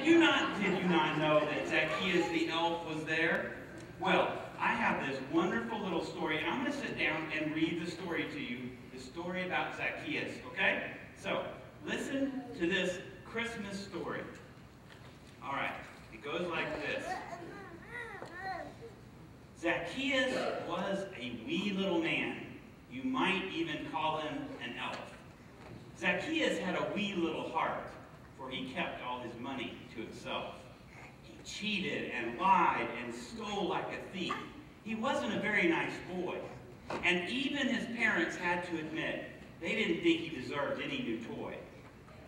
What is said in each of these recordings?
Did you not know that Zacchaeus the elf was there? Well, I have this wonderful little story, and I'm going to sit down and read the story to you, the story about Zacchaeus, okay? So, listen to this Christmas story. All right, it goes like this. Zacchaeus was a wee little man. You might even call him an elf. Zacchaeus had a wee little heart, for he kept all his money to himself. He cheated and lied and stole like a thief. He wasn't a very nice boy. And even his parents had to admit they didn't think he deserved any new toy.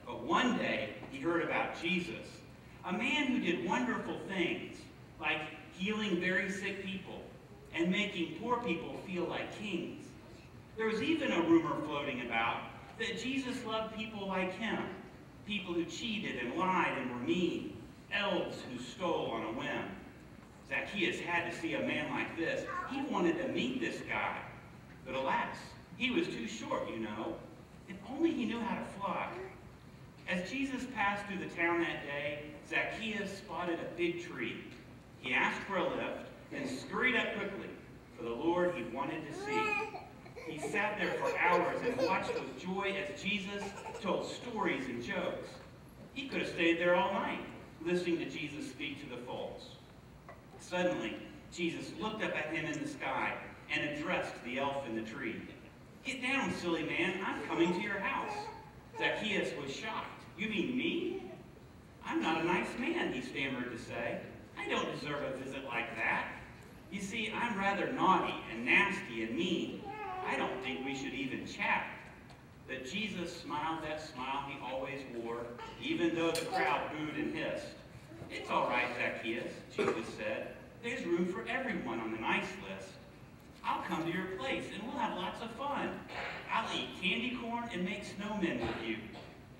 But one day, he heard about Jesus, a man who did wonderful things, like healing very sick people and making poor people feel like kings. There was even a rumor floating about that Jesus loved people like him, people who cheated and lied and were mean, elves who stole on a whim. Zacchaeus had to see a man like this. He wanted to meet this guy. But alas, he was too short, you know. If only he knew how to fly. As Jesus passed through the town that day, Zacchaeus spotted a big tree. He asked for a lift and scurried up quickly for the Lord he wanted to see. He sat there for hours and watched with joy as Jesus told stories and jokes. He could have stayed there all night, listening to Jesus speak to the folks. Suddenly, Jesus looked up at him in the sky and addressed the elf in the tree. "Get down, silly man, I'm coming to your house." Zacchaeus was shocked. "You mean me?" "I'm not a nice man," he stammered to say. "I don't deserve a visit like that. You see, I'm rather naughty and nasty and mean. I don't think we should even chat." But Jesus smiled that smile he always wore, even though the crowd booed and hissed. "It's all right, Zacchaeus," Jesus said. "There's room for everyone on the nice list. I'll come to your place and we'll have lots of fun. I'll eat candy corn and make snowmen with you.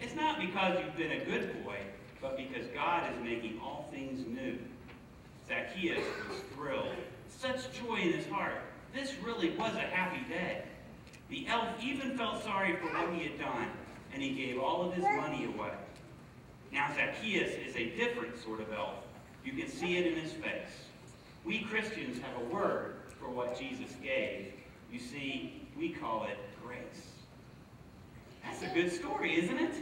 It's not because you've been a good boy, but because God is making all things new." Zacchaeus was thrilled. Such joy in his heart. This really was a happy day. The elf even felt sorry for what he had done, and he gave all of his money away. Now Zacchaeus is a different sort of elf. You can see it in his face. We Christians have a word for what Jesus gave. You see, we call it grace. That's a good story, isn't it?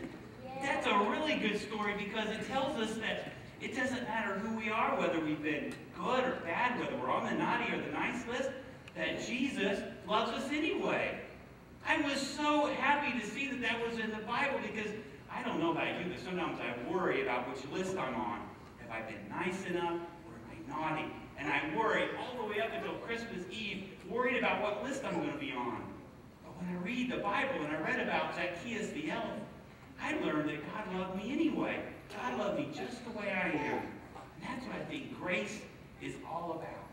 That's a really good story because it tells us that it doesn't matter who we are, whether we've been good or bad, whether we're on the naughty or the nice list, that Jesus loves us anyway. I was so happy to see that that was in the Bible because I don't know about you, but sometimes I worry about which list I'm on. Have I been nice enough or am I naughty? And I worry all the way up until Christmas Eve, worried about what list I'm going to be on. But when I read the Bible and I read about Zacchaeus the elf, I learned that God loved me anyway. God loved me just the way I am. And that's what I think grace is all about.